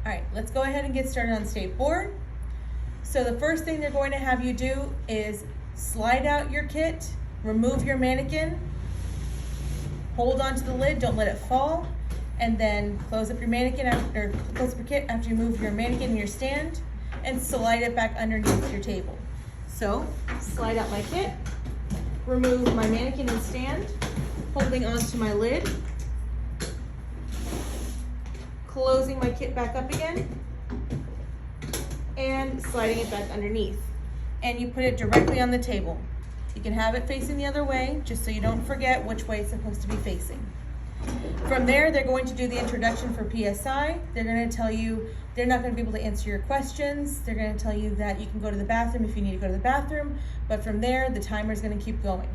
All right, let's go ahead and get started on state board. So the first thing they're going to have you do is slide out your kit, remove your mannequin, hold onto the lid, don't let it fall, and then close up your mannequin after, close up your kit after you move your mannequin and your stand, and slide it back underneath your table. So slide out my kit, remove my mannequin and stand, holding onto my lid, closing my kit back up again, and sliding it back underneath. And you put it directly on the table. You can have it facing the other way, just so you don't forget which way it's supposed to be facing. From there, they're going to do the introduction for PSI. They're going to tell you, they're not going to be able to answer your questions. They're going to tell you that you can go to the bathroom if you need to go to the bathroom, but from there, the timer is going to keep going.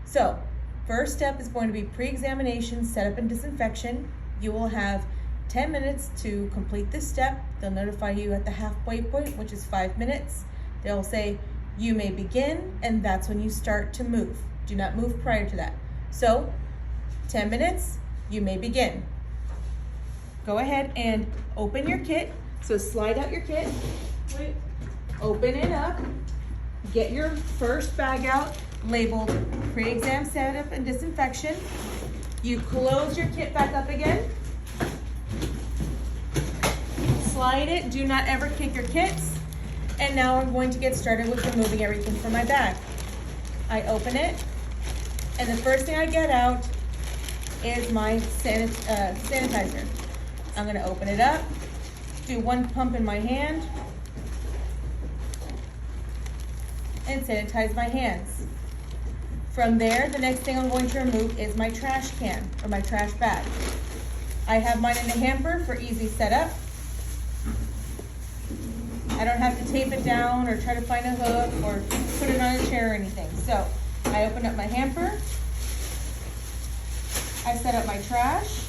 So, first step is going to be pre-examination, setup, and disinfection. You will have 10 minutes to complete this step. They'll notify you at the halfway point, which is 5 minutes. They'll say, you may begin, and that's when you start to move. Do not move prior to that. So, 10 minutes, you may begin. Go ahead and open your kit. So slide out your kit, open it up, get your first bag out, labeled pre-exam setup and disinfection. You close your kit back up again. Slide it, do not ever kick your kits. And now I'm going to get started with removing everything from my bag. I open it, and the first thing I get out is my sanitizer. I'm gonna open it up, do one pump in my hand, and sanitize my hands. From there, the next thing I'm going to remove is my trash can, or my trash bag. I have mine in a hamper for easy setup. I don't have to tape it down or try to find a hook or put it on a chair or anything. So I open up my hamper. I set up my trash.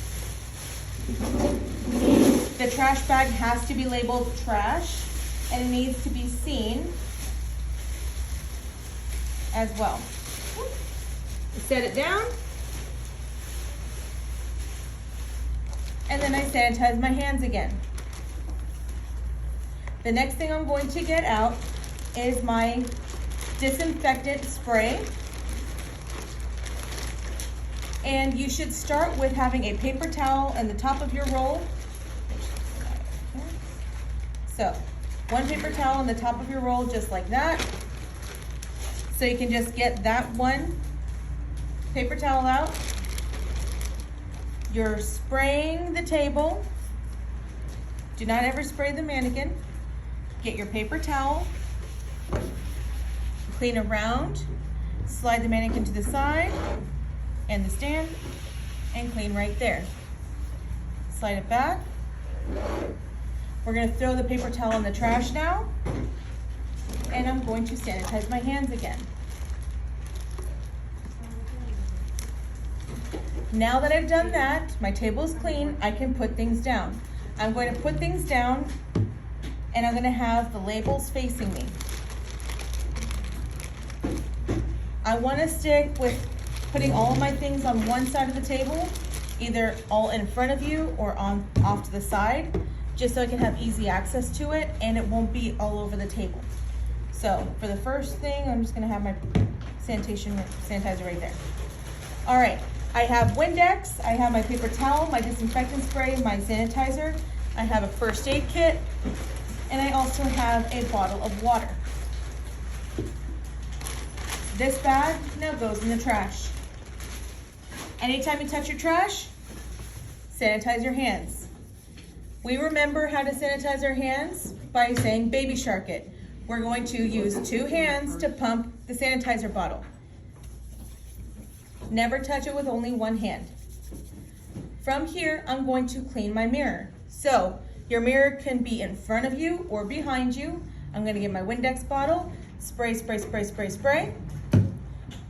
The trash bag has to be labeled trash, and it needs to be seen as well. Set it down, and then I sanitize my hands again. The next thing I'm going to get out is my disinfectant spray. And you should start with having a paper towel in the top of your roll. So, one paper towel on the top of your roll, just like that. So you can just get that one paper towel out. You're spraying the table. Do not ever spray the mannequin. Get your paper towel, clean around, slide the mannequin to the side and the stand, and clean right there. Slide it back. We're gonna throw the paper towel in the trash now, and I'm going to sanitize my hands again. Now that I've done that, my table is clean, I can put things down. I'm going to put things down, and I'm gonna have the labels facing me. I wanna stick with putting all of my things on one side of the table, either all in front of you or on off to the side, just so I can have easy access to it and it won't be all over the table. So for the first thing, I'm just gonna have my sanitizer right there. All right, I have Windex, I have my paper towel, my disinfectant spray, my sanitizer, I have a first aid kit, and I also have a bottle of water. This bag now goes in the trash. Anytime you touch your trash, sanitize your hands. We remember how to sanitize our hands by saying baby shark it. We're going to use 2 hands to pump the sanitizer bottle. Never touch it with only 1 hand. From here, I'm going to clean my mirror. So your mirror can be in front of you or behind you. I'm gonna get my Windex bottle, spray, spray, spray, spray, spray.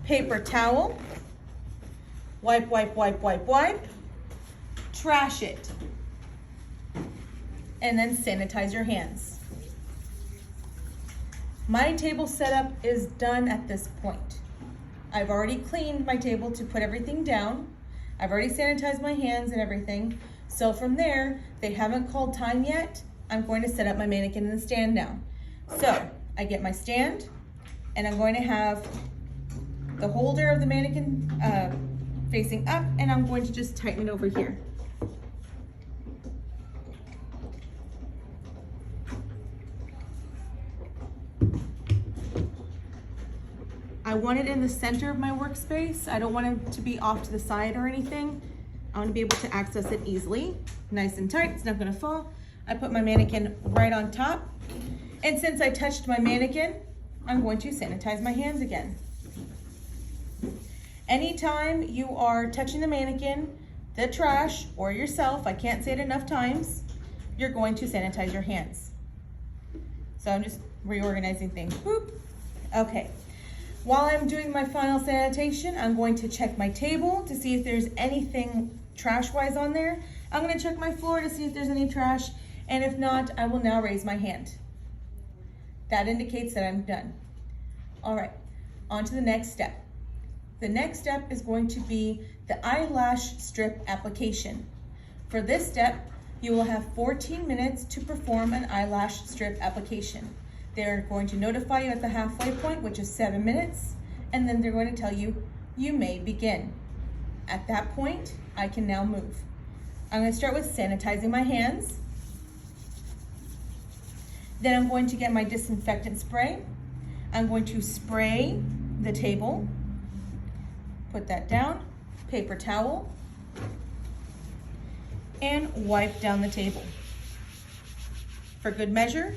Paper towel, wipe, wipe, wipe, wipe, wipe. Trash it. And then sanitize your hands. My table setup is done at this point. I've already cleaned my table to put everything down. I've already sanitized my hands and everything. So from there, they haven't called time yet. I'm going to set up my mannequin in the stand now. So I get my stand, and I'm going to have the holder of the mannequin facing up, and I'm going to just tighten it over here. I want it in the center of my workspace. I don't want it to be off to the side or anything. I want to be able to access it easily. Nice and tight, it's not gonna fall. I put my mannequin right on top. And since I touched my mannequin, I'm going to sanitize my hands again. Anytime you are touching the mannequin, the trash, or yourself, I can't say it enough times, you're going to sanitize your hands. So I'm just reorganizing things. Whoop. Okay. While I'm doing my final sanitation, I'm going to check my table to see if there's anything trash-wise on there. I'm gonna check my floor to see if there's any trash, and if not, I will now raise my hand. That indicates that I'm done. All right, on to the next step. The next step is going to be the eyelash strip application. For this step, you will have 14 minutes to perform an eyelash strip application. They're going to notify you at the halfway point, which is 7 minutes, and then they're going to tell you, you may begin. At that point, I can now move. I'm going to start with sanitizing my hands. Then I'm going to get my disinfectant spray. I'm going to spray the table, put that down, paper towel, and wipe down the table. For good measure,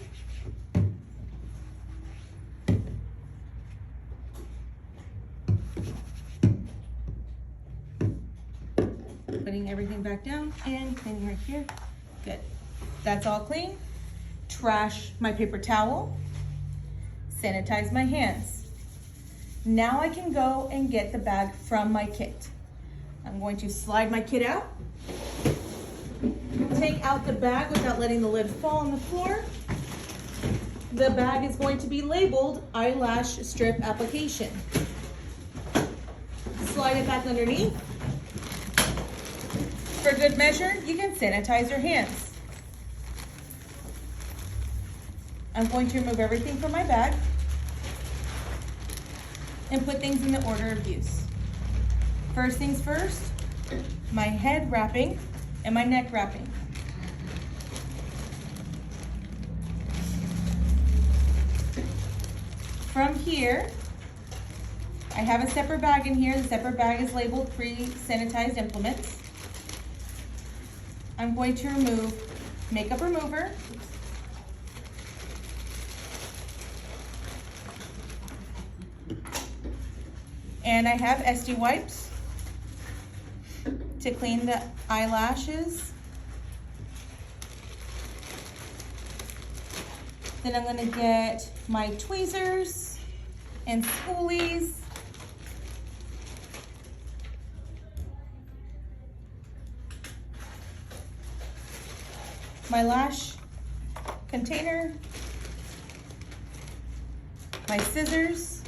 putting everything back down and cleaning right here. Good. That's all clean. Trash my paper towel. Sanitize my hands. Now I can go and get the bag from my kit. I'm going to slide my kit out. Take out the bag without letting the lid fall on the floor. The bag is going to be labeled eyelash strip application. Slide it back underneath. For good measure, you can sanitize your hands. I'm going to remove everything from my bag and put things in the order of use. First things first, my head wrapping and my neck wrapping. From here, I have a separate bag in here. The separate bag is labeled pre-sanitized implements. I'm going to remove makeup remover, and I have SD wipes to clean the eyelashes. Then I'm going to get my tweezers and spoolies. My lash container, my scissors,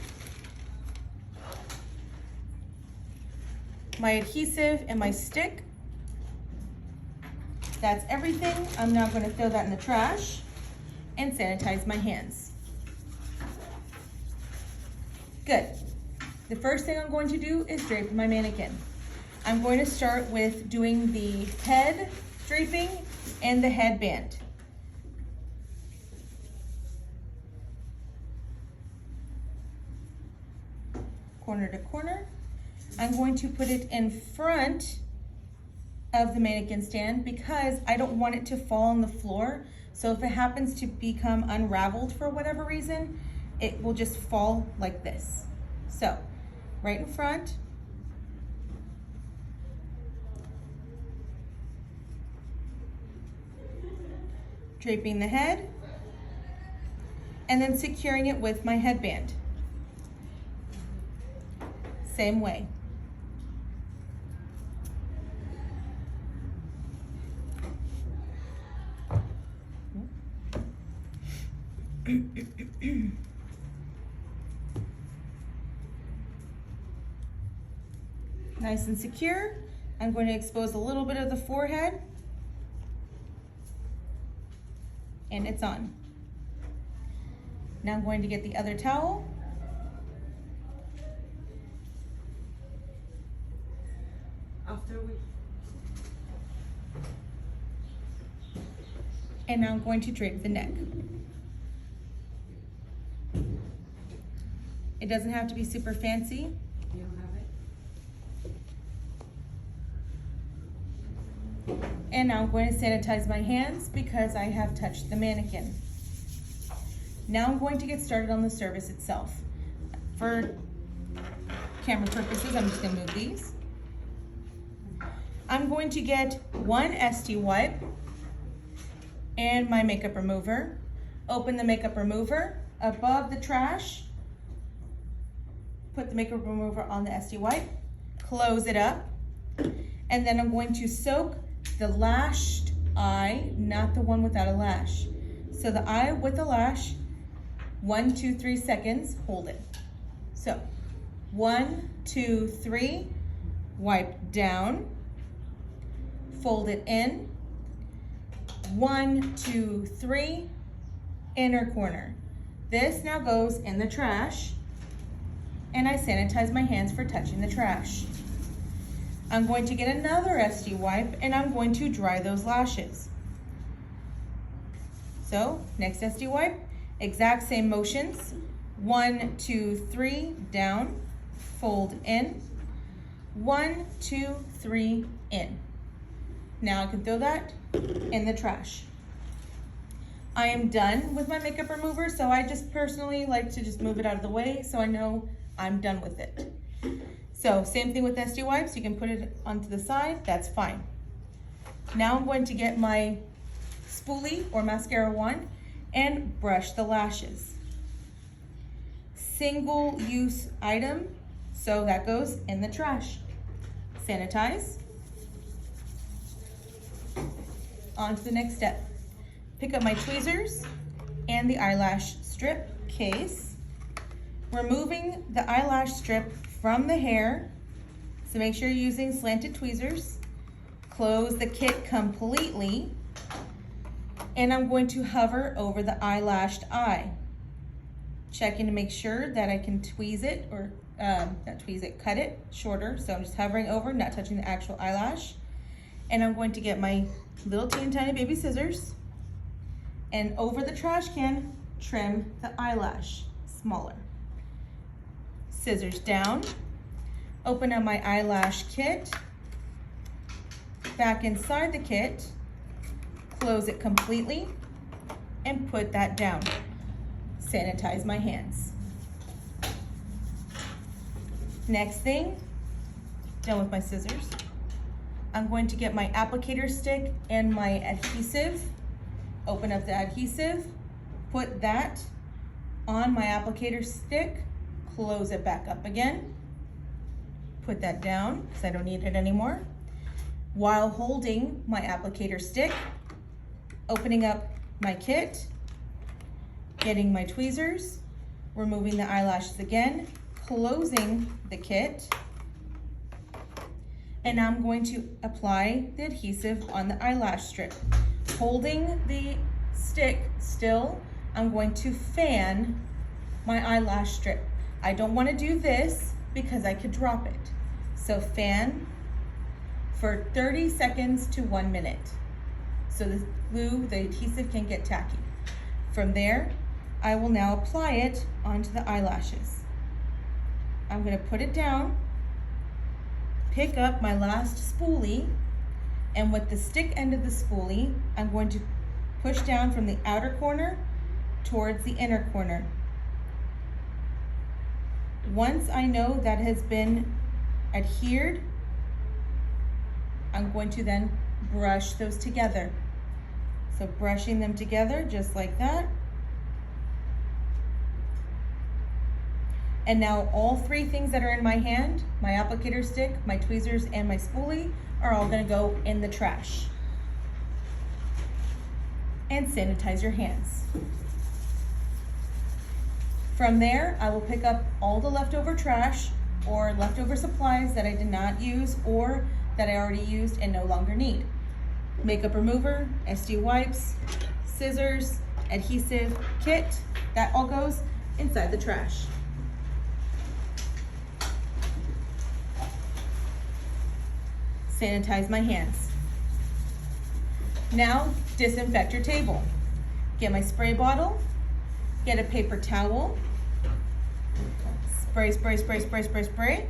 my adhesive, and my stick. That's everything. I'm now going to throw that in the trash and sanitize my hands. Good. The first thing I'm going to do is drape my mannequin. I'm going to start with doing the head draping and the headband. Corner to corner. I'm going to put it in front of the mannequin stand because I don't want it to fall on the floor. So if it happens to become unraveled for whatever reason, it will just fall like this. So right in front. Draping the head, and then securing it with my headband. Same way. Nice and secure. I'm going to expose a little bit of the forehead and it's on. Now I'm going to get the other towel. And now I'm going to drape the neck. It doesn't have to be super fancy. You don't have it? And now I'm going to sanitize my hands because I have touched the mannequin. Now I'm going to get started on the service itself. For camera purposes, I'm just going to move these. I'm going to get one SD wipe and my makeup remover. Open the makeup remover above the trash. Put the makeup remover on the SD wipe. Close it up. And then I'm going to soak the lashed eye, not the one without a lash. So the eye with the lash, 1, 2, 3 seconds, hold it. So 1, 2, 3, wipe down, fold it in, 1, 2, 3, inner corner. This now goes in the trash, and I sanitize my hands for touching the trash. I'm going to get another SD wipe and I'm going to dry those lashes. So next SD wipe, exact same motions. 1, 2, 3, down, fold in, 1, 2, 3, in. Now I can throw that in the trash. I am done with my makeup remover, so I just personally like to just move it out of the way so I know I'm done with it. So same thing with SD wipes, you can put it onto the side, that's fine. Now I'm going to get my spoolie or mascara wand and brush the lashes. Single use item, so that goes in the trash. Sanitize. On to the next step. Pick up my tweezers and the eyelash strip case. Removing the eyelash strip from the hair, so make sure you're using slanted tweezers. Close the kit completely, and I'm going to hover over the eyelashed eye. Checking to make sure that I can tweeze it, or not tweeze it, cut it shorter. So I'm just hovering over, not touching the actual eyelash. And I'm going to get my little teeny tiny baby scissors, and over the trash can, trim the eyelash smaller. Scissors down, open up my eyelash kit, back inside the kit, close it completely, and put that down. Sanitize my hands. Next thing, done with my scissors, I'm going to get my applicator stick and my adhesive. Open up the adhesive, put that on my applicator stick, close it back up again, put that down because I don't need it anymore. While holding my applicator stick, opening up my kit, getting my tweezers, removing the eyelashes again, closing the kit, and I'm going to apply the adhesive on the eyelash strip. Holding the stick still, I'm going to fan my eyelash strip. I don't want to do this because I could drop it. So fan for 30 seconds to 1 minute. So the glue, the adhesive can get tacky. From there, I will now apply it onto the eyelashes. I'm going to put it down, pick up my last spoolie, and with the stick end of the spoolie, I'm going to push down from the outer corner towards the inner corner. Once I know that has been adhered, I'm going to then brush those together. So brushing them together just like that. And now all three things that are in my hand, my applicator stick, my tweezers, and my spoolie, are all gonna go in the trash. And sanitize your hands. From there, I will pick up all the leftover trash or leftover supplies that I did not use or that I already used and no longer need. Makeup remover, SD wipes, scissors, adhesive, kit. That all goes inside the trash. Sanitize my hands. Now, disinfect your table. Get my spray bottle, get a paper towel, spray, spray, spray, spray, spray, spray,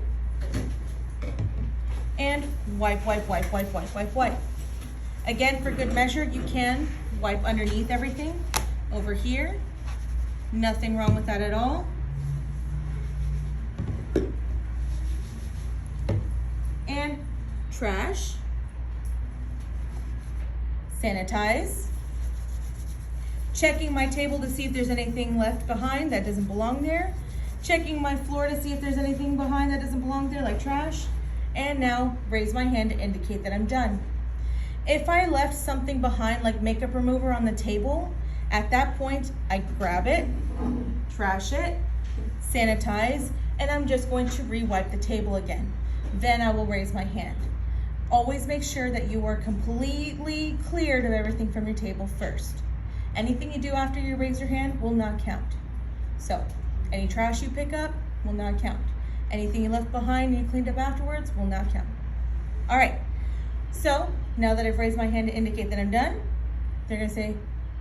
and wipe, wipe, wipe, wipe, wipe, wipe, wipe. Again, for good measure, you can wipe underneath everything over here. Nothing wrong with that at all. And trash, sanitize, checking my table to see if there's anything left behind that doesn't belong there, checking my floor to see if there's anything behind that doesn't belong there, like trash, and now raise my hand to indicate that I'm done. If I left something behind, like makeup remover on the table, at that point, I grab it, trash it, sanitize, and I'm just going to re-wipe the table again. Then I will raise my hand. Always make sure that you are completely cleared of everything from your table first. Anything you do after you raise your hand will not count. So, any trash you pick up will not count. Anything you left behind and you cleaned up afterwards will not count. All right, so now that I've raised my hand to indicate that I'm done, they're gonna say,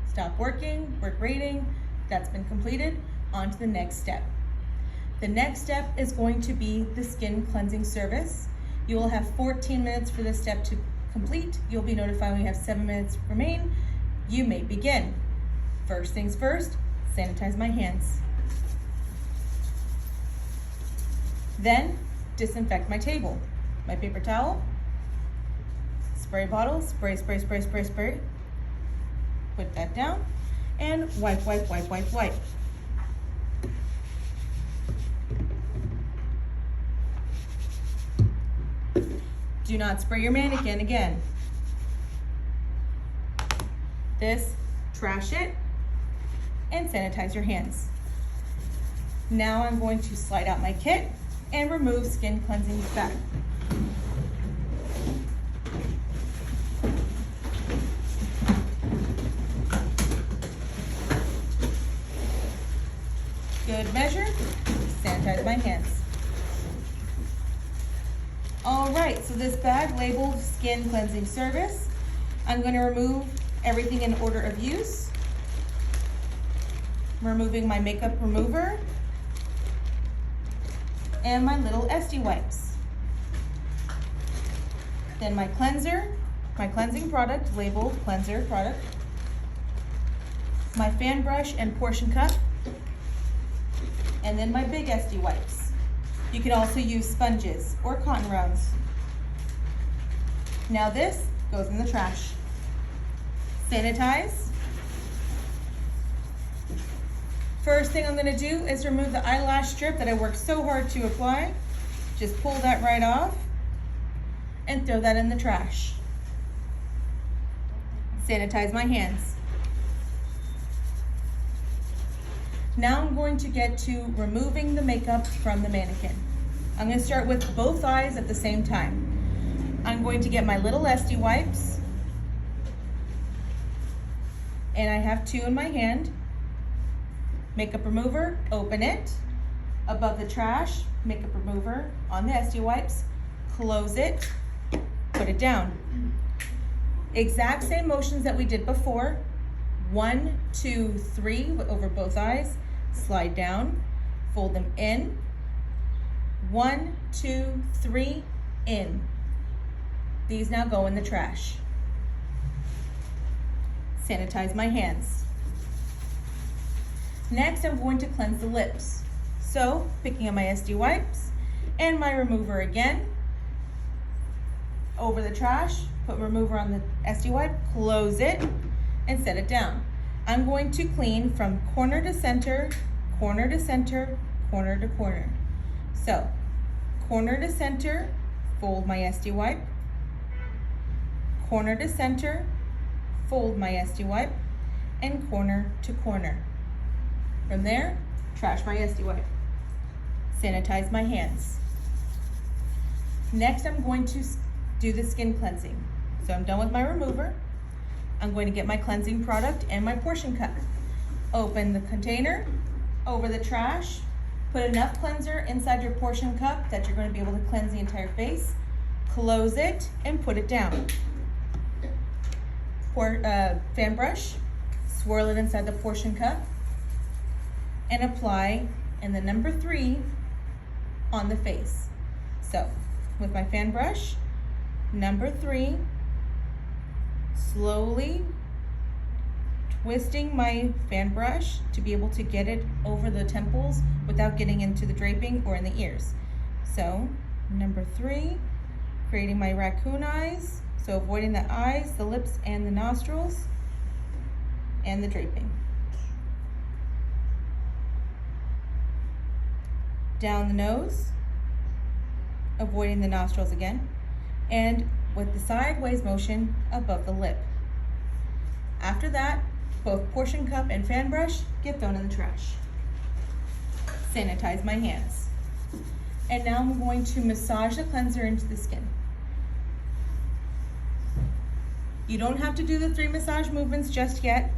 stop working, work rating, that's been completed, on to the next step. The next step is going to be the skin cleansing service. You will have 14 minutes for this step to complete. You'll be notified when you have 7 minutes remain. You may begin. First things first, sanitize my hands. Then, disinfect my table. My paper towel, spray bottle, spray, spray, spray, spray, spray. Put that down, and wipe, wipe, wipe, wipe, wipe. Do not spray your mannequin again. This, trash it, and sanitize your hands. Now I'm going to slide out my kit and remove skin cleansing back. Good measure, sanitize my hands. All right, so this bag labeled skin cleansing service. I'm going to remove everything in order of use. I'm removing my makeup remover and my little SD wipes. Then my cleanser, my cleansing product labeled cleanser product, my fan brush and portion cup, and then my big SD wipes. You can also use sponges or cotton rounds. Now this goes in the trash. Sanitize. First thing I'm gonna do is remove the eyelash strip that I worked so hard to apply. Just pull that right off and throw that in the trash. Sanitize my hands. Now I'm going to get to removing the makeup from the mannequin. I'm going to start with both eyes at the same time. I'm going to get my little SD wipes, and I have 2 in my hand. Makeup remover, open it. Above the trash, makeup remover on the SD wipes, close it, put it down. Exact same motions that we did before. 1, 2, 3 over both eyes. Slide down, fold them in. 1, 2, 3, in. These now go in the trash. Sanitize my hands. Next, I'm going to cleanse the lips. So, picking up my SD wipes and my remover again. Over the trash, put remover on the SD wipe, close it, and set it down. I'm going to clean from corner to center, corner to center, corner to corner. So, corner to center, fold my SD wipe. Corner to center, fold my SD wipe, and corner to corner. From there, trash my SD wipe. Sanitize my hands. Next, I'm going to do the skin cleansing. So I'm done with my remover. I'm going to get my cleansing product and my portion cup. Open the container over the trash, put enough cleanser inside your portion cup that you're going to be able to cleanse the entire face. Close it and put it down. Pour fan brush, swirl it inside the portion cup, and apply in the number 3 on the face. So with my fan brush, number 3, slowly twisting my fan brush to be able to get it over the temples without getting into the draping or in the ears. So number 3, creating my raccoon eyes, so avoiding the eyes, the lips, and the nostrils, and the draping. Down the nose, avoiding the nostrils again, and with the sideways motion above the lip. After that, both portion cup and fan brush get thrown in the trash. Sanitize my hands. And now I'm going to massage the cleanser into the skin. You don't have to do the 3 massage movements just yet.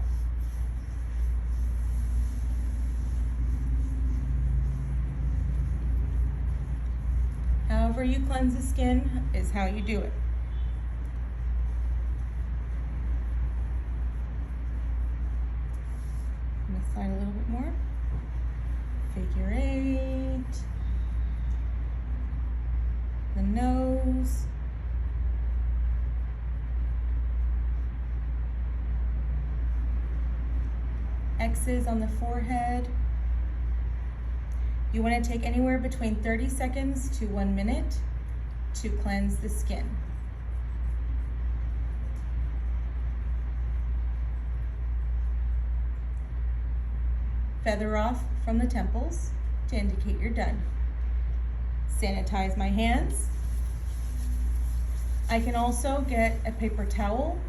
However you cleanse the skin is how you do it. On this side a little bit more. Figure 8. The nose. X's on the forehead. You want to take anywhere between 30 seconds to 1 minute to cleanse the skin. Feather off from the temples to indicate you're done. Sanitize my hands. I can also get a paper towel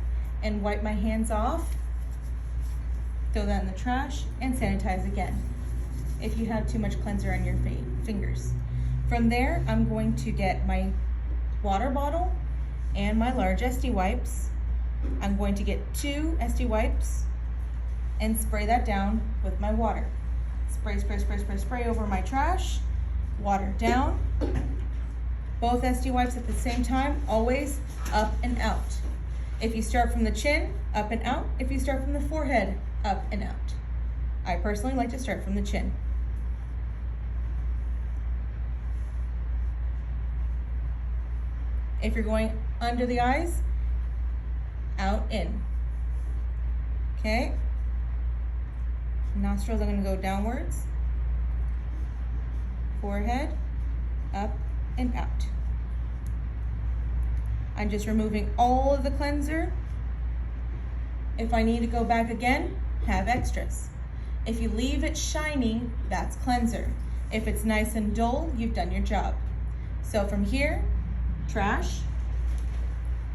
and wipe my hands off, throw that in the trash, and sanitize again if you have too much cleanser on your fingers. From there, I'm going to get my water bottle and my large SD wipes. I'm going to get 2 SD wipes and spray that down with my water. Spray, spray, spray, spray, spray over my trash, water down. Both SD wipes at the same time, always up and out. If you start from the chin, up and out. If you start from the forehead, up and out. I personally like to start from the chin. If you're going under the eyes, out, in. Okay? Nostrils are going to go downwards. Forehead, up and out. I'm just removing all of the cleanser. If I need to go back again, have extras. If you leave it shiny, that's cleanser. If it's nice and dull, you've done your job. So from here, trash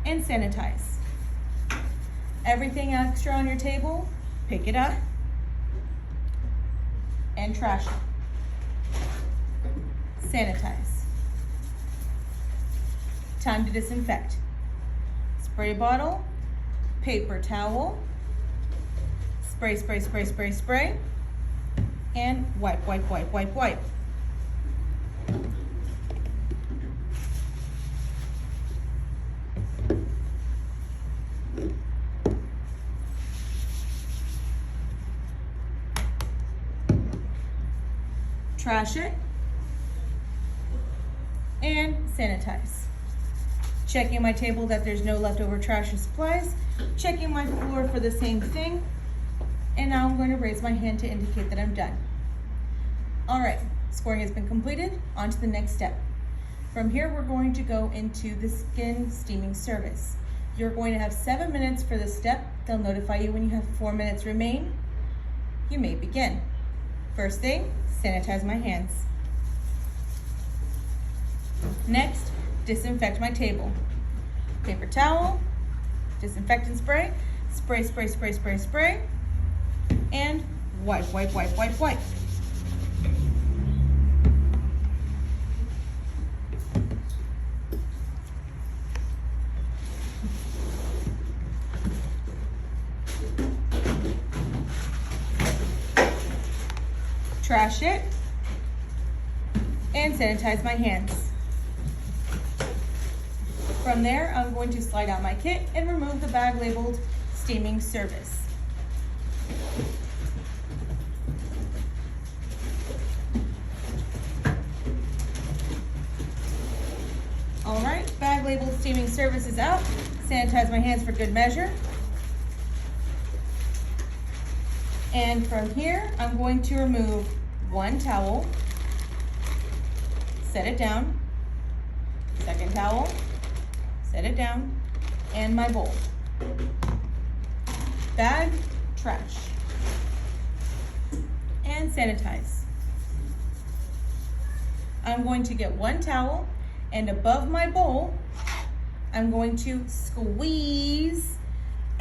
and sanitize. Everything extra on your table, pick it up and trash it. Sanitize. Time to disinfect. Spray bottle, paper towel, spray, spray, spray, spray, spray, and wipe, wipe, wipe, wipe, wipe. Trash it and sanitize. Checking my table that there's no leftover trash or supplies. Checking my floor for the same thing. And now I'm going to raise my hand to indicate that I'm done. All right, scoring has been completed. On to the next step. From here, we're going to go into the skin steaming service. You're going to have 7 minutes for this step. They'll notify you when you have 4 minutes remain. You may begin. First thing, sanitize my hands. Next, disinfect my table. Paper towel, disinfectant spray, spray, spray, spray, spray, spray, and wipe, wipe, wipe, wipe, wipe. trash it, and sanitize my hands. From there, I'm going to slide out my kit and remove the bag labeled steaming service. All right, bag labeled steaming service is out. Sanitize my hands for good measure. And from here, I'm going to remove one towel, set it down, second towel, set it down, and my bowl. Bag, trash, and sanitize. I'm going to get one towel, and above my bowl, I'm going to squeeze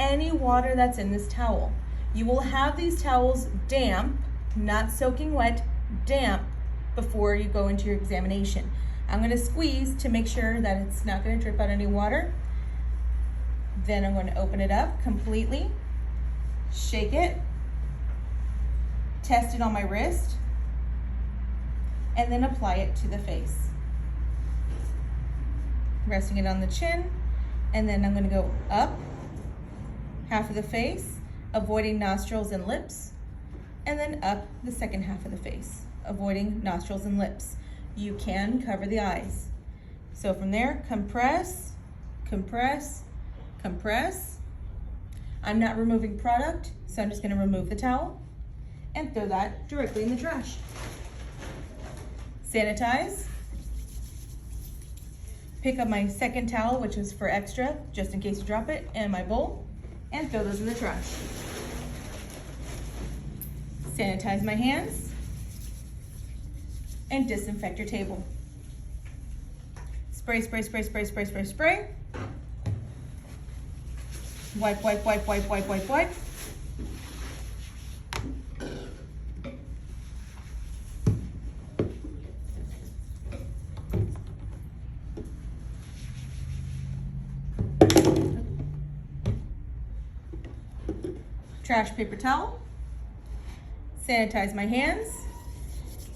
any water that's in this towel. You will have these towels damp, not soaking wet, damp before you go into your examination. I'm going to squeeze to make sure that it's not going to drip out any water. Then I'm going to open it up completely, shake it, test it on my wrist, and then apply it to the face. Resting it on the chin, and then I'm going to go up half of the face, avoiding nostrils and lips, and then up the second half of the face, avoiding nostrils and lips. You can cover the eyes. So from there, compress, compress, compress. I'm not removing product, so I'm just going to remove the towel and throw that directly in the trash. Sanitize. Pick up my second towel, which is for extra, just in case you drop it, and my bowl, and throw those in the trash. Sanitize my hands and disinfect your table. Spray, spray, spray, spray, spray, spray, spray. Wipe, wipe, wipe, wipe, wipe, wipe, wipe. Trash paper towel. Sanitize my hands.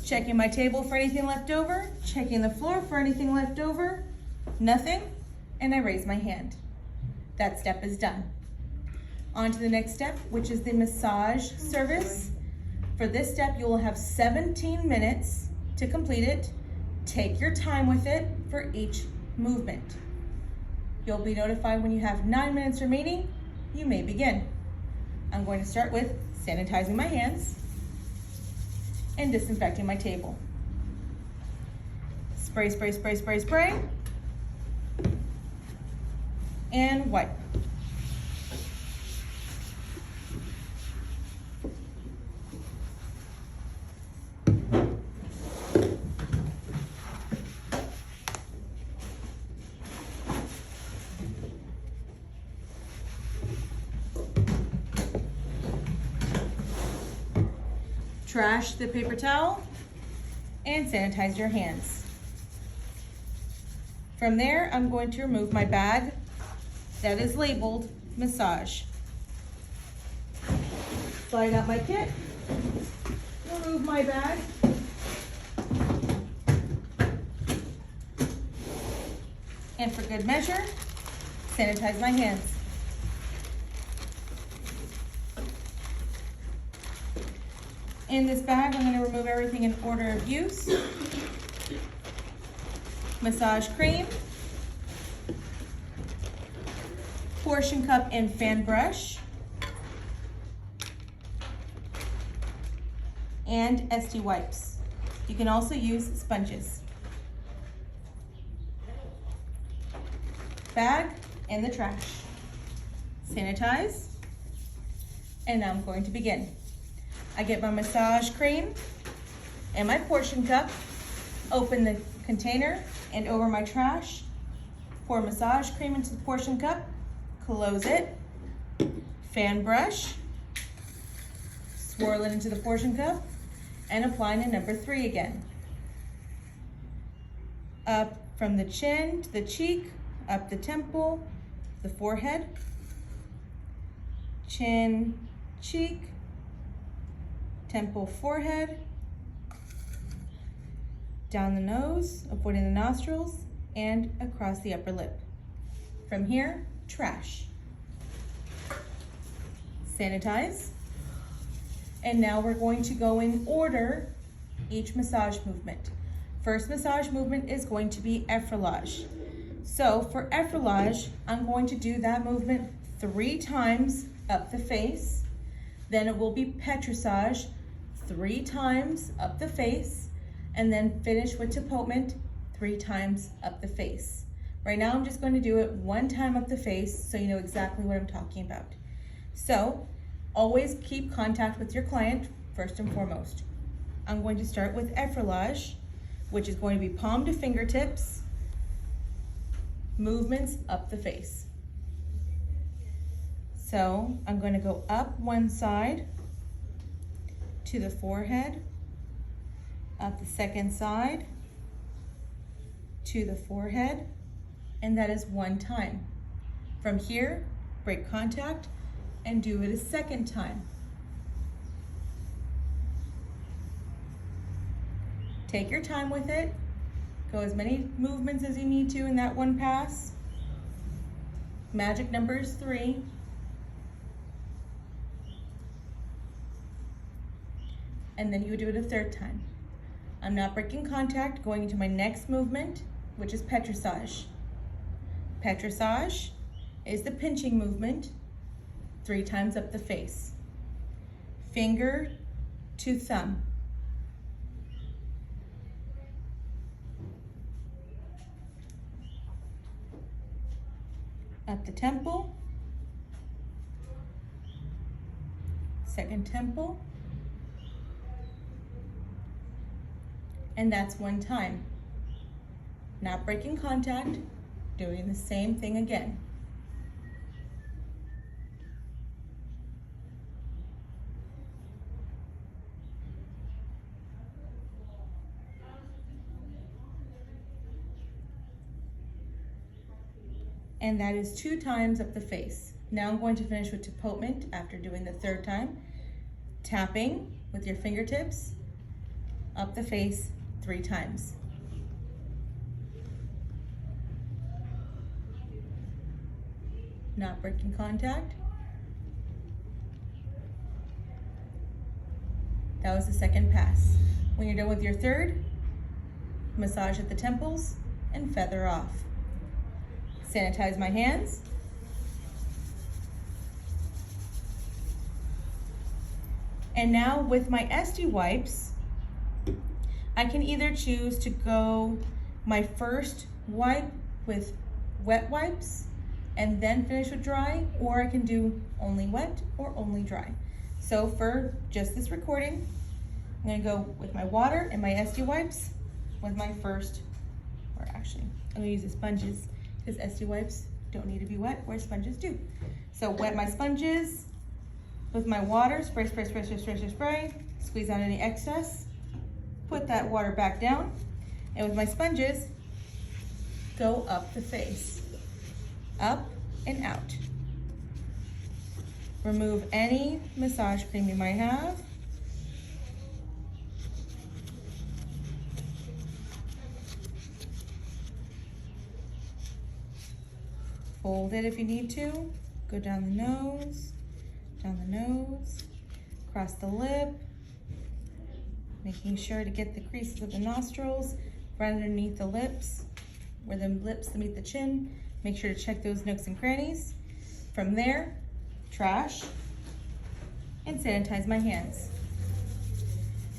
Checking my table for anything left over. Checking the floor for anything left over. Nothing. And I raise my hand. That step is done. On to the next step, which is the massage service. For this step, you will have 17 minutes to complete it. Take your time with it for each movement. You'll be notified when you have 9 minutes remaining. You may begin. I'm going to start with sanitizing my hands and disinfecting my table. Spray, spray, spray, spray, spray. And wipe. Trash the paper towel and sanitize your hands. From there, I'm going to remove my bag that is labeled massage. Slide out my kit, remove my bag, and for good measure, sanitize my hands. In this bag, I'm going to remove everything in order of use. Massage cream, portion cup and fan brush, and ST wipes. You can also use sponges. Bag and the trash. Sanitize, and now I'm going to begin. I get my massage cream and my portion cup, open the container and over my trash, pour massage cream into the portion cup, close it, fan brush, swirl it into the portion cup, and apply to number 3 again. Up from the chin to the cheek, up the temple, the forehead, chin, cheek, temple, forehead, down the nose, avoiding the nostrils, and across the upper lip. From here, trash. Sanitize. And now we're going to go in order each massage movement. First massage movement is going to be effleurage. So for effleurage, I'm going to do that movement 3 times up the face. Then it will be petrissage 3 times up the face, and then finish with tapotement 3 times up the face. Right now I'm just going to do it 1 time up the face so you know exactly what I'm talking about. So always keep contact with your client first and foremost. I'm going to start with effleurage, which is going to be palm to fingertips, movements up the face. So I'm going to go up one side to the forehead, up the second side to the forehead, and that is 1 time. From here, break contact and do it a 2nd time. Take your time with it. Go as many movements as you need to in that 1 pass. Magic number is 3. And then you would do it a 3rd time. I'm not breaking contact, going into my next movement, which is petrissage. Petrissage is the pinching movement 3 times up the face. Finger to thumb. Up the temple, 2nd temple, and that's 1 time. Not breaking contact, doing the same thing again. And that is 2 times up the face. Now I'm going to finish with tapotement after doing the 3rd time. Tapping with your fingertips up the face 3 times. Not breaking contact. That was the 2nd pass. When you're done with your 3rd, massage at the temples and feather off. Sanitize my hands. And now with my SD wipes, I can either choose to go my first wipe with wet wipes and then finish with dry, or I can do only wet or only dry. So for just this recording, I'm gonna go with my water and my SD wipes with my first, or actually, I'm gonna use the sponges because SD wipes don't need to be wet, where sponges do. So wet my sponges with my water, spray, spray, spray, spray, spray, spray, spray, squeeze out any excess, put that water back down, and with my sponges, go up the face, up and out. Remove any massage cream you might have. Fold it if you need to. Go down the nose, across the lip, making sure to get the creases of the nostrils right underneath the lips, where the lips meet the chin. Make sure to check those nooks and crannies. From there, trash and sanitize my hands.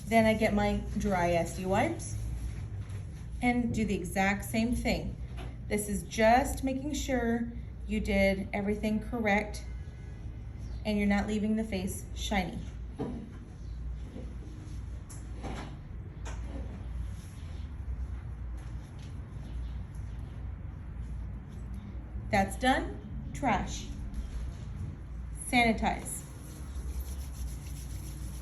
Then I get my dry SD wipes and do the exact same thing. This is just making sure you did everything correct and you're not leaving the face shiny. That's done. Trash. Sanitize.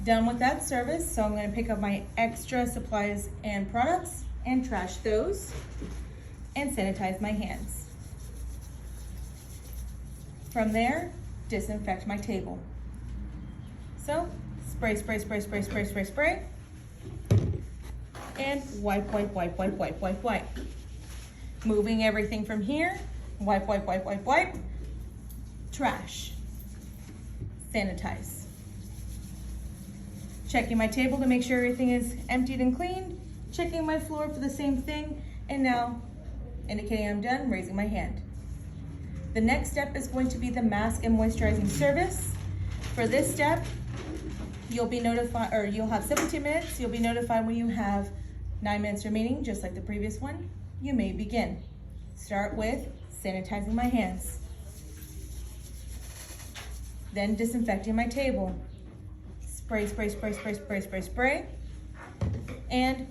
Done with that service, so I'm going to pick up my extra supplies and products and trash those and sanitize my hands. From there, disinfect my table. So, spray, spray, spray, spray, spray, spray, spray. and wipe, wipe, wipe, wipe, wipe, wipe, wipe. Moving everything from here, wipe, wipe, wipe, wipe, wipe. Trash. Sanitize. Checking my table to make sure everything is emptied and cleaned. Checking my floor for the same thing. And now, indicating I'm done, raising my hand. The next step is going to be the mask and moisturizing service. For this step, you'll be notified, or you'll have 17 minutes. You'll be notified when you have 9 minutes remaining, just like the previous one. You may begin. Start with sanitizing my hands. Then disinfecting my table. Spray, spray, spray, spray, spray, spray, spray. And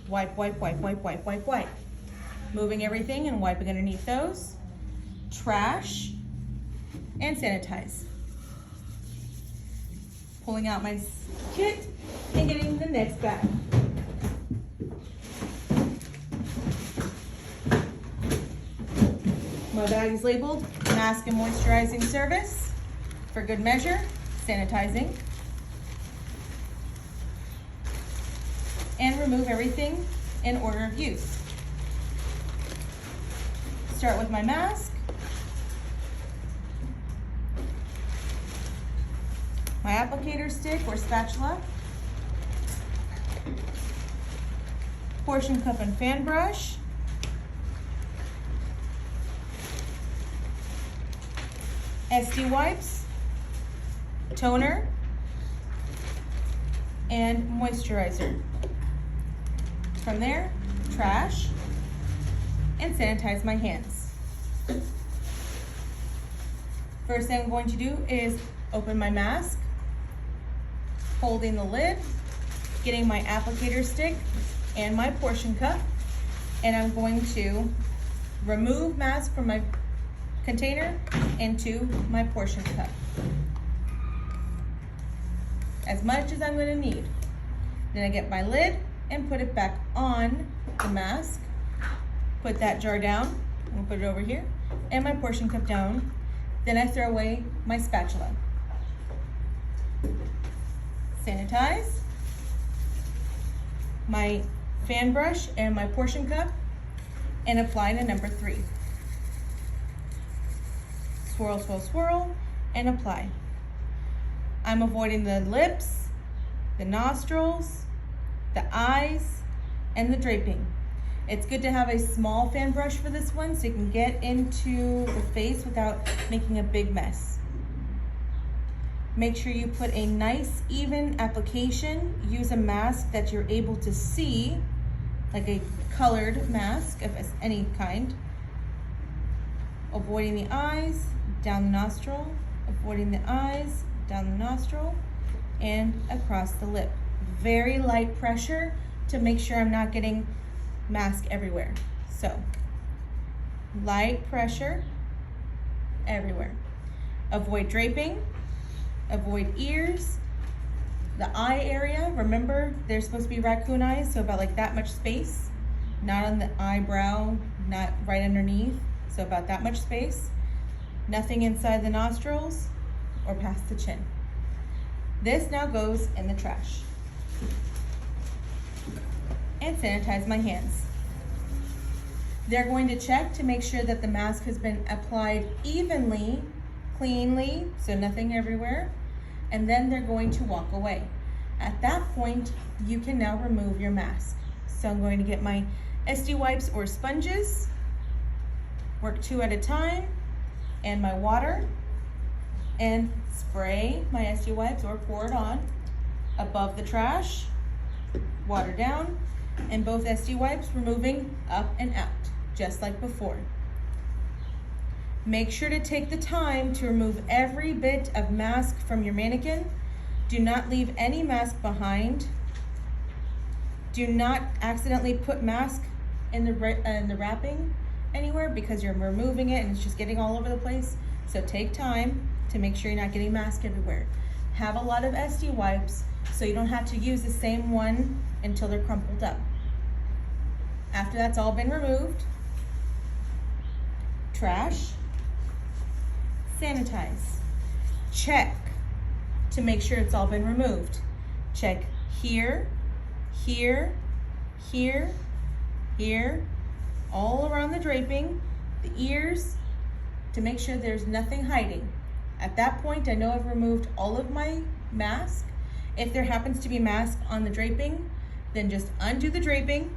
wipe, wipe, wipe, wipe, wipe, wipe, wipe. Moving everything and wiping underneath those. Trash and sanitize. Pulling out my kit and getting the next bag. My bag is labeled mask and moisturizing service. For good measure, sanitizing. And remove everything in order of use. Start with my mask. My applicator stick or spatula. Portion cup and fan brush. SD wipes, toner, and moisturizer. From there, trash, and sanitize my hands. First thing I'm going to do is open my mask, holding the lid, getting my applicator stick and my portion cup, and I'm going to remove mask from my container into my portion cup. As much as I'm going to need. Then I get my lid and put it back on the mask. Put that jar down, and put it over here, and my portion cup down. Then I throw away my spatula. Sanitize my fan brush and my portion cup and apply to number 3. Swirl, swirl, swirl, and apply. I'm avoiding the lips, the nostrils, the eyes, and the draping. It's good to have a small fan brush for this one so you can get into the face without making a big mess. Make sure you put a nice even application. Use a mask that you're able to see, like a colored mask of any kind. Avoiding the eyes, down the nostril, avoiding the eyes, down the nostril, and across the lip. Very light pressure to make sure I'm not getting mask everywhere. So, light pressure everywhere. Avoid draping, avoid ears, the eye area. Remember, they're supposed to be raccoon eyes, so about like that much space, not on the eyebrow, not right underneath, so about that much space. Nothing inside the nostrils or past the chin. This now goes in the trash. And sanitize my hands. They're going to check to make sure that the mask has been applied evenly, cleanly, so nothing everywhere, and then they're going to walk away. At that point, you can now remove your mask. So I'm going to get my SD wipes or sponges, work 2 at a time, and my water, and spray my SD wipes or pour it on above the trash, water down, and both SD wipes removing up and out, just like before. Make sure to take the time to remove every bit of mask from your mannequin. Do not leave any mask behind. Do not accidentally put mask in the wrapping anywhere because you're removing it and it's just getting all over the place. So take time to make sure you're not getting mask everywhere. Have a lot of SD wipes so you don't have to use the same one until they're crumpled up. After that's all been removed, trash, sanitize, check to make sure it's all been removed. Check here, here, here, here, all around the draping, the ears, to make sure there's nothing hiding. At that point, I know I've removed all of my mask. If there happens to be mask on the draping, then just undo the draping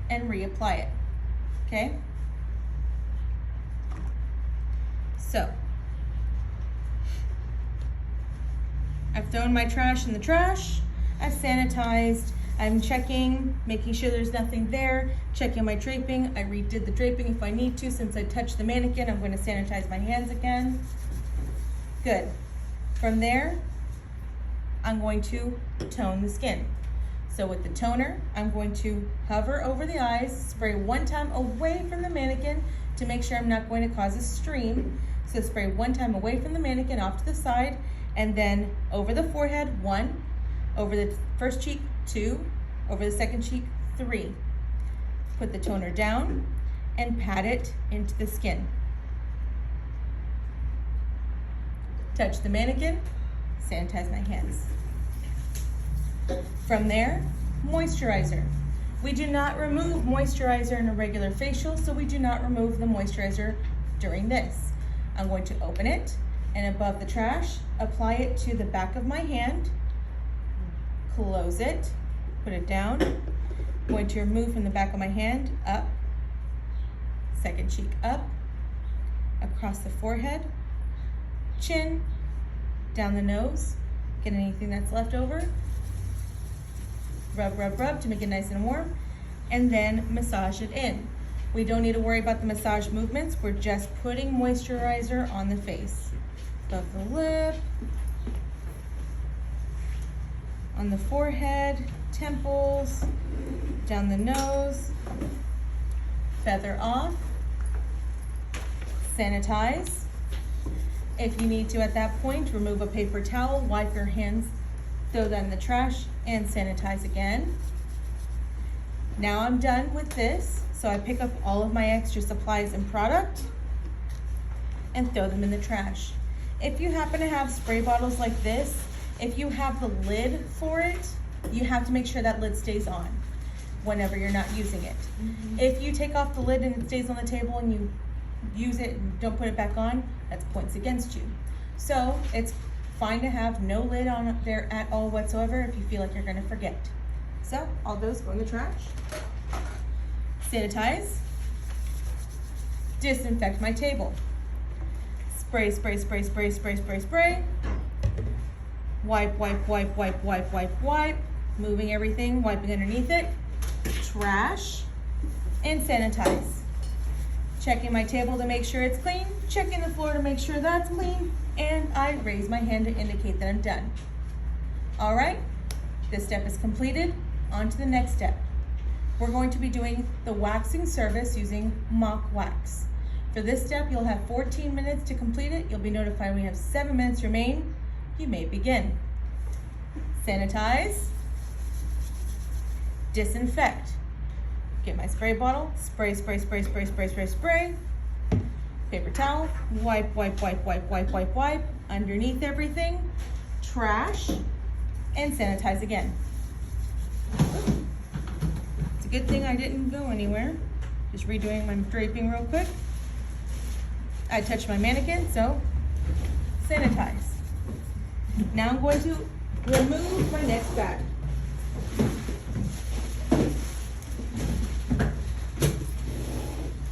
and reapply it, okay? So, I've thrown my trash in the trash, I've sanitized, I'm checking, making sure there's nothing there, checking my draping. I redid the draping if I need to. Since I touched the mannequin, I'm going to sanitize my hands again. Good. From there, I'm going to tone the skin. So with the toner, I'm going to hover over the eyes, spray one time away from the mannequin to make sure I'm not going to cause a stream. So spray one time away from the mannequin off to the side, and then over the forehead, 1, over the first cheek, 2, over the second cheek, 3. Put the toner down and pat it into the skin. Touch the mannequin, sanitize my hands. From there, moisturizer. We do not remove moisturizer in a regular facial, so we do not remove the moisturizer during this. I'm going to open it, and above the trash, apply it to the back of my hand, close it, put it down. I'm going to remove from the back of my hand, up, second cheek up, across the forehead, chin, down the nose, get anything that's left over, rub, rub, rub to make it nice and warm, and then massage it in. We don't need to worry about the massage movements, we're just putting moisturizer on the face. Above the lip, on the forehead, temples, down the nose, feather off, sanitize. If you need to at that point, remove a paper towel, wipe your hands, throw that in the trash, and sanitize again. Now I'm done with this, so I pick up all of my extra supplies and product and throw them in the trash. If you happen to have spray bottles like this, if you have the lid for it, you have to make sure that lid stays on whenever you're not using it. If you take off the lid and it stays on the table and you use it and don't put it back on, that's points against you. So it's fine to have no lid on there at all whatsoever if you feel like you're gonna forget. So all those go in the trash. Sanitize. Disinfect my table. Spray, spray, spray, spray, spray, spray, spray. Wipe, wipe, wipe, wipe, wipe, wipe, wipe. Moving everything, wiping underneath it. Trash. And sanitize. Checking my table to make sure it's clean. Checking the floor to make sure that's clean. And I raise my hand to indicate that I'm done. All right, this step is completed. On to the next step. We're going to be doing the waxing service using mock wax. For this step, you'll have 14 minutes to complete it. You'll be notified when you have 7 minutes remain. You may begin. Sanitize. Disinfect. Get my spray bottle. Spray, spray, spray, spray, spray, spray, spray. Paper towel. Wipe, wipe, wipe, wipe, wipe, wipe, wipe. Underneath everything. Trash. And sanitize again. It's a good thing I didn't go anywhere. Just redoing my draping real quick. I touched my mannequin, so sanitize. Now I'm going to remove my next bag.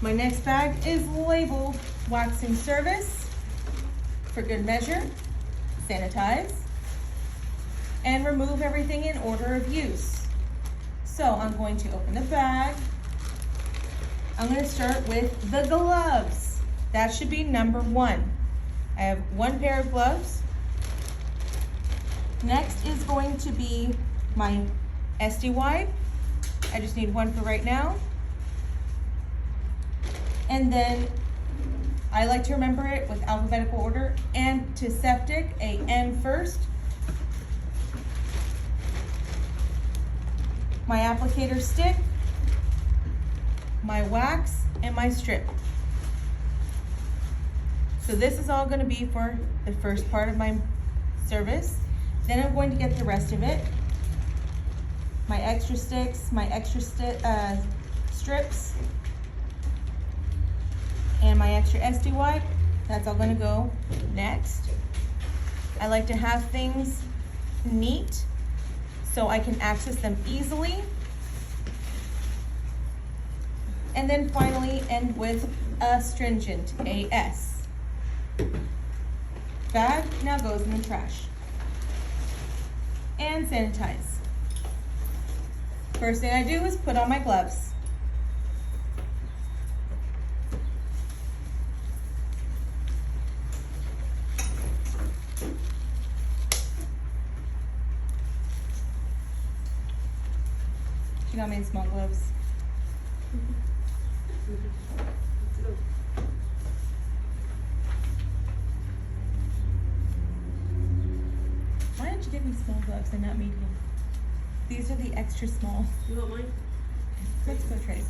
My next bag is labeled waxing service. For good measure, sanitize and remove everything in order of use. So I'm going to open the bag. I'm going to start with the gloves. That should be number 1. I have 1 pair of gloves. Next is going to be my SD wipe. I just need 1 for right now. And then I like to remember it with alphabetical order. Antiseptic, a N first. My applicator stick, my wax, and my strip. So this is all going to be for the first part of my service. Then I'm going to get the rest of it. My extra sticks, my extra strips, and my extra SD wipe. That's all gonna go next. I like to have things neat so I can access them easily. And then finally end with astringent, AS. That now goes in the trash. And sanitize. First thing I do is put on my gloves. She got me small gloves. Why didn't you give me small gloves and not medium? These are the extra small. You want mine? Let's go trade.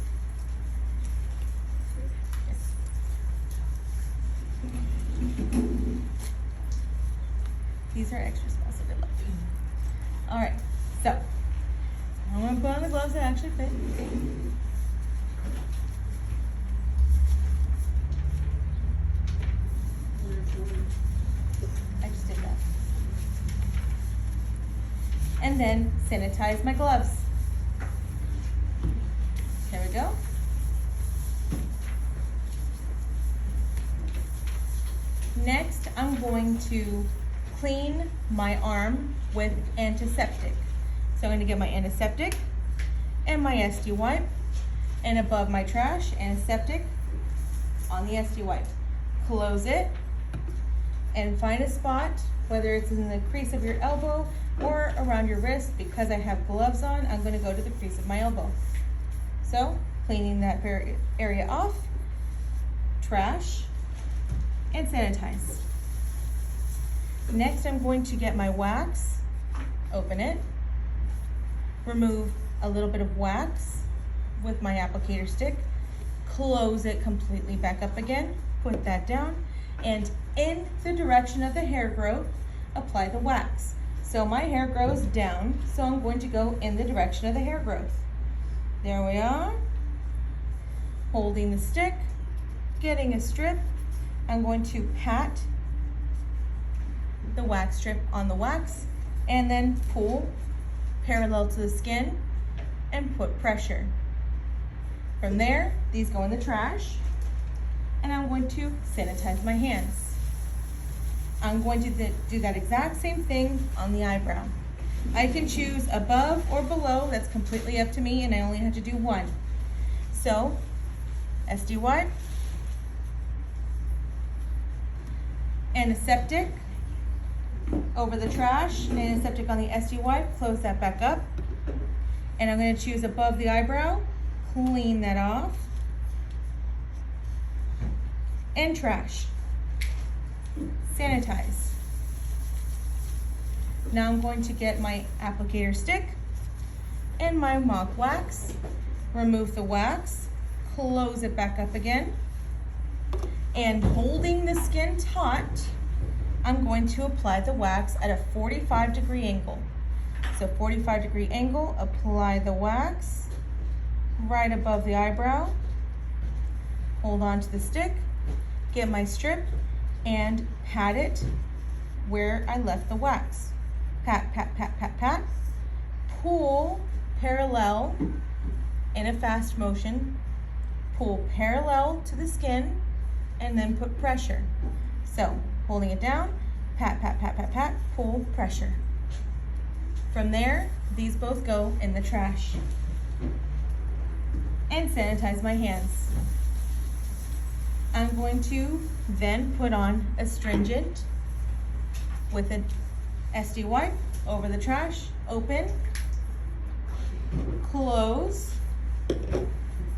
These are extra small, so good luck. All right, so I'm gonna put on the gloves that actually fit. I just did that. And then sanitize my gloves. There we go. Next, I'm going to clean my arm with antiseptic. So I'm going to get my antiseptic and my SD wipe, and above my trash, antiseptic on the SD wipe. Close it and find a spot, whether it's in the crease of your elbow or around your wrist. Because I have gloves on, I'm going to go to the crease of my elbow. So cleaning that area off, trash, and sanitize. Next, I'm going to get my wax, open it, remove a little bit of wax with my applicator stick, close it completely back up again, put that down, and in the direction of the hair growth, apply the wax. So my hair grows down, so I'm going to go in the direction of the hair growth. There we are. Holding the stick, getting a strip, I'm going to pat the wax strip on the wax and then pull parallel to the skin and put pressure. From there, these go in the trash, and I'm going to sanitize my hands. I'm going to do that exact same thing on the eyebrow. I can choose above or below, that's completely up to me, and I only have to do one. So, SD wipe, antiseptic over the trash, antiseptic on the SD wipe, close that back up. And I'm going to choose above the eyebrow, clean that off, and trash. Sanitize. Now I'm going to get my applicator stick and my mop wax, remove the wax, close it back up again, and holding the skin taut, I'm going to apply the wax at a 45-degree angle. So 45-degree angle, apply the wax right above the eyebrow, hold on to the stick, get my strip, and pat it where I left the wax. Pat, pat, pat, pat, pat. Pull parallel in a fast motion. Pull parallel to the skin and then put pressure. So, holding it down, pat, pat, pat, pat, pat, pull, pressure. From there, these both go in the trash. And sanitize my hands. I'm going to then put on astringent with an SD wipe over the trash, open, close,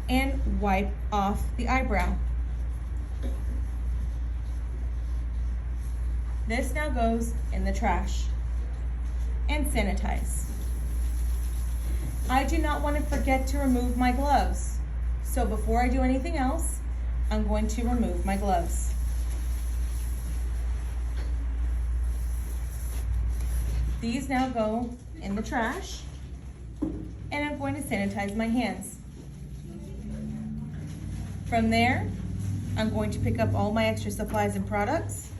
and wipe off the eyebrow. This now goes in the trash. And sanitize. I do not want to forget to remove my gloves. So before I do anything else, I'm going to remove my gloves. These now go in the trash, and I'm going to sanitize my hands. From there, I'm going to pick up all my extra supplies and products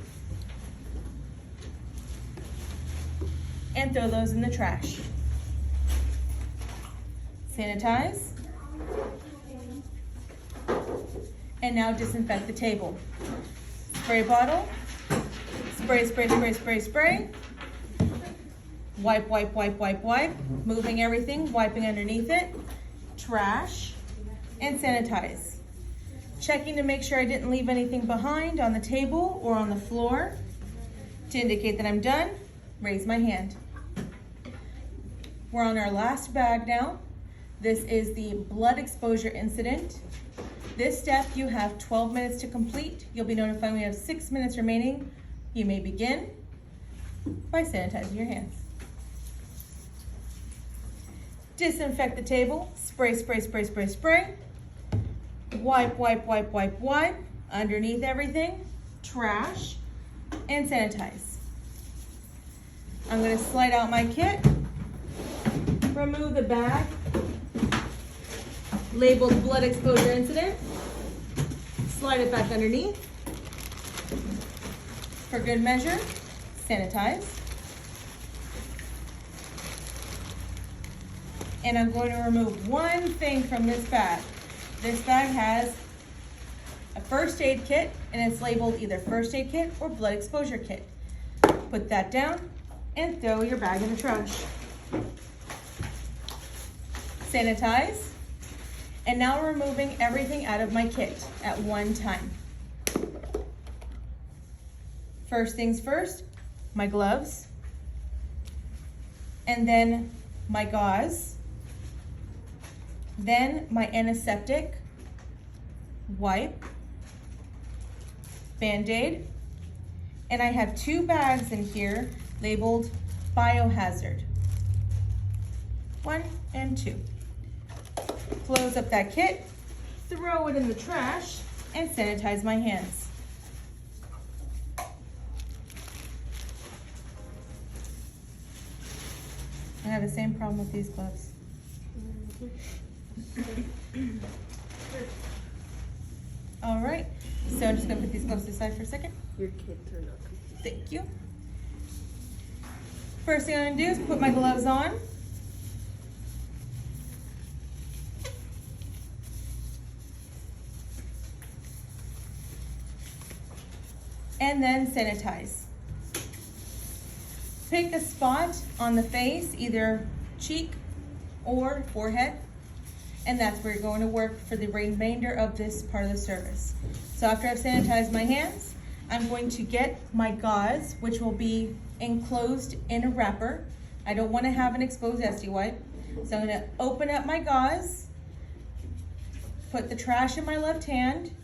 and throw those in the trash. Sanitize. And now disinfect the table. Spray bottle. Spray, spray, spray, spray, spray. Wipe, wipe, wipe, wipe, wipe. Moving everything, wiping underneath it. Trash. And sanitize. Checking to make sure I didn't leave anything behind on the table or on the floor. To indicate that I'm done, raise my hand. We're on our last bag now. This is the blood exposure incident. This step you have 12 minutes to complete. You'll be notified we have 6 minutes remaining. You may begin by sanitizing your hands. Disinfect the table. Spray, spray, spray, spray, spray. Wipe, wipe, wipe, wipe, wipe. Underneath everything. Trash. And sanitize. I'm going to slide out my kit. Remove the bag labeled blood exposure incident. Slide it back underneath. For good measure, sanitize. And I'm going to remove one thing from this bag. This bag has a first aid kit, and it's labeled either first aid kit or blood exposure kit. Put that down and throw your bag in the trash. Sanitize. And now removing everything out of my kit at one time. First things first, my gloves, and then my gauze, then my antiseptic, wipe, Band-Aid, and I have 2 bags in here labeled biohazard. 1 and 2. Close up that kit, throw it in the trash, and sanitize my hands. I have the same problem with these gloves. All right, so I'm just gonna put these gloves aside for a second. Your kids are not confused. Thank you. First thing I'm gonna do is put my gloves on. And then sanitize. Pick a spot on the face, either cheek or forehead, and that's where you're going to work for the remainder of this part of the service. So after I've sanitized my hands, I'm going to get my gauze, which will be enclosed in a wrapper. I don't want to have an exposed SD wipe. So I'm going to open up my gauze, put the trash in my left hand,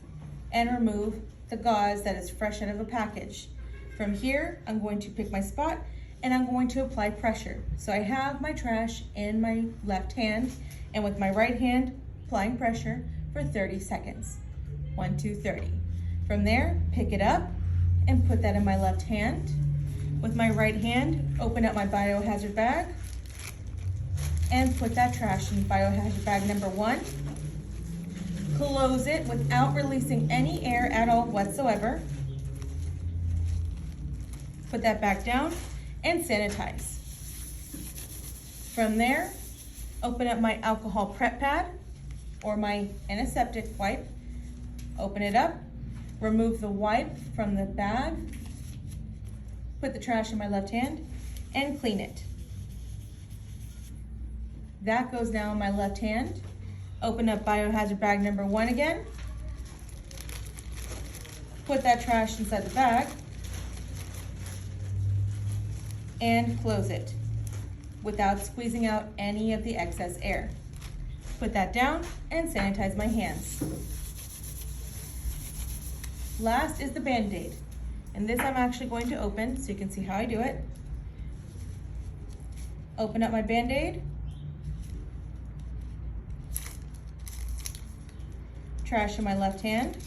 and remove the gauze that is fresh out of a package. From here, I'm going to pick my spot and I'm going to apply pressure. So I have my trash in my left hand, and with my right hand, applying pressure for 30 seconds. 1, 2, 30. From there, pick it up and put that in my left hand. With my right hand, open up my biohazard bag and put that trash in biohazard bag number 1. Close it without releasing any air at all whatsoever. Put that back down and sanitize. From there, open up my alcohol prep pad or my antiseptic wipe. Open it up, remove the wipe from the bag, put the trash in my left hand, and clean it. That goes now in my left hand. Open up biohazard bag number 1 again. Put that trash inside the bag and close it without squeezing out any of the excess air. Put that down and sanitize my hands. Last is the Band-Aid. And this I'm actually going to open so you can see how I do it. Open up my Band-Aid. Trash in my left hand.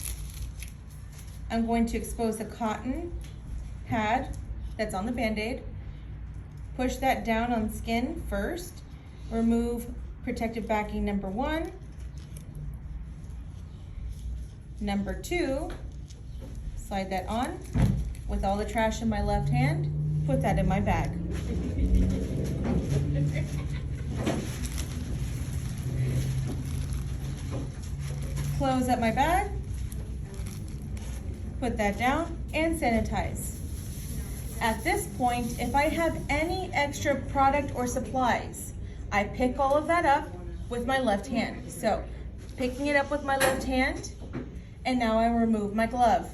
I'm going to expose the cotton pad that's on the Band-Aid. push that down on skin first. Remove protective backing number 1. Number 2, slide that on. With all the trash in my left hand, put that in my bag. Close up my bag, put that down, and sanitize. At this point, if I have any extra product or supplies, I pick all of that up with my left hand. So, picking it up with my left hand, and now I remove my glove.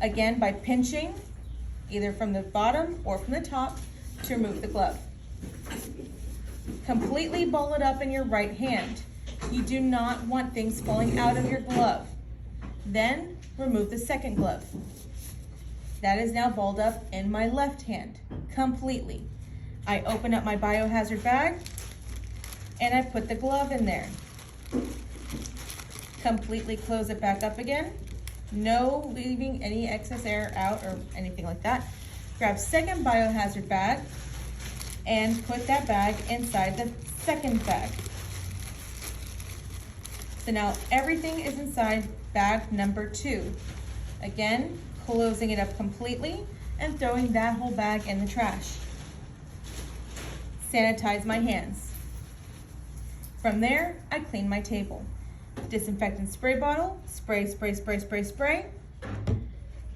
Again, by pinching, either from the bottom or from the top, to remove the glove. Completely ball it up in your right hand. You do not want things falling out of your glove. Then, remove the second glove. That is now balled up in my left hand, completely. I open up my biohazard bag, and I put the glove in there. Completely close it back up again. No leaving any excess air out or anything like that. Grab second biohazard bag and put that bag inside the second bag. So now everything is inside bag number 2. Again, closing it up completely and throwing that whole bag in the trash. Sanitize my hands. From there, I clean my table. Disinfectant spray bottle, spray, spray, spray, spray, spray.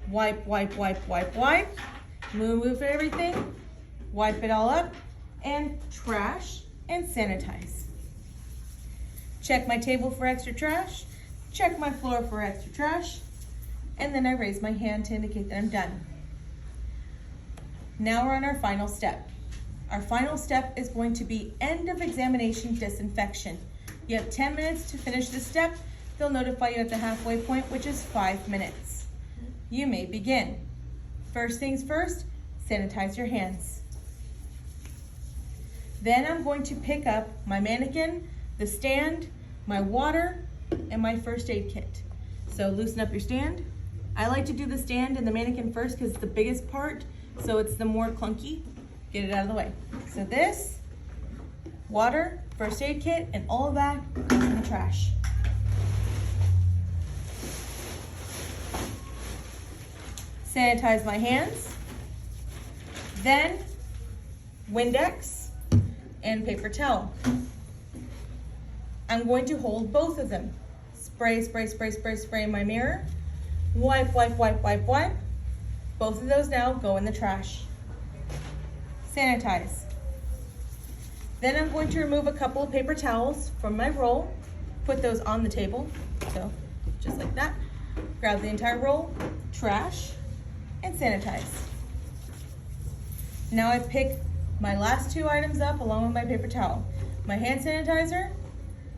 Wipe, wipe, wipe, wipe, wipe. Move everything, wipe it all up, and trash and sanitize. Check my table for extra trash, check my floor for extra trash, and then I raise my hand to indicate that I'm done. Now we're on our final step. Our final step is going to be end of examination disinfection. You have 10 minutes to finish this step. They'll notify you at the halfway point, which is 5 minutes. You may begin. First things first, sanitize your hands. Then I'm going to pick up my mannequin, the stand, my water, and my first aid kit. So loosen up your stand. I like to do the stand and the mannequin first because it's the biggest part, so it's the more clunky. Get it out of the way. So this, water, first aid kit, and all of that goes in the trash. Sanitize my hands. Then, Windex and paper towel. I'm going to hold both of them. Spray, spray, spray, spray, spray in my mirror. Wipe, wipe, wipe, wipe, wipe. Both of those now go in the trash. Sanitize. Then I'm going to remove a couple of paper towels from my roll, put those on the table, so just like that. Grab the entire roll, trash, and sanitize. Now I pick my last 2 items up along with my paper towel, my hand sanitizer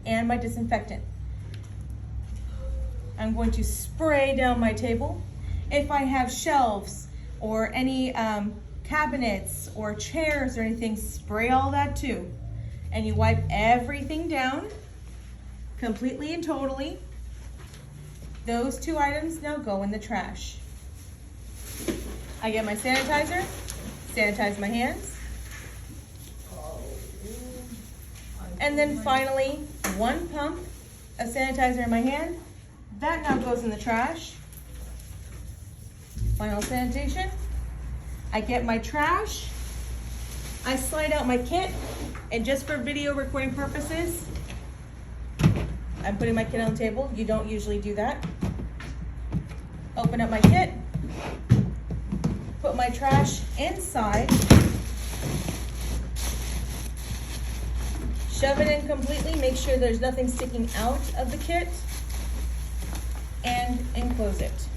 and my disinfectant. I'm going to spray down my table. If I have shelves or any cabinets or chairs or anything, spray all that too. And you wipe everything down completely and totally. Those 2 items now go in the trash. I get my sanitizer, sanitize my hands. And then finally, 1 pump of sanitizer in my hand. That now goes in the trash. Final sanitation. I get my trash, I slide out my kit, and just for video recording purposes, I'm putting my kit on the table. You don't usually do that. Open up my kit, put my trash inside, shove it in completely, make sure there's nothing sticking out of the kit, and enclose it.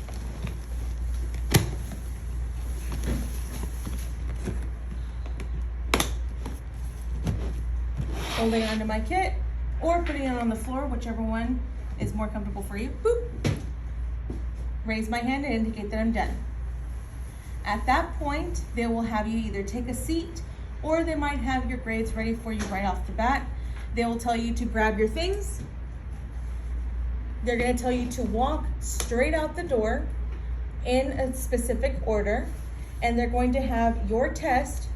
Holding onto my kit or putting it on the floor, whichever one is more comfortable for you. Boop. Raise my hand to indicate that I'm done. At that point, they will have you either take a seat or they might have your grades ready for you right off the bat. They will tell you to grab your things. They're going to tell you to walk straight out the door in a specific order, and they're going to have your test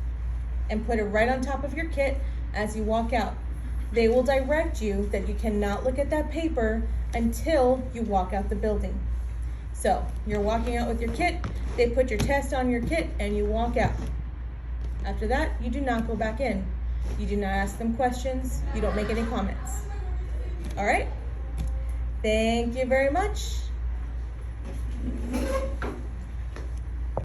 and put it right on top of your kit as you walk out. They will direct you that you cannot look at that paper until you walk out the building. So you're walking out with your kit, they put your test on your kit, and you walk out. After that, you do not go back in. You do not ask them questions. You don't make any comments. All right? Thank you very much.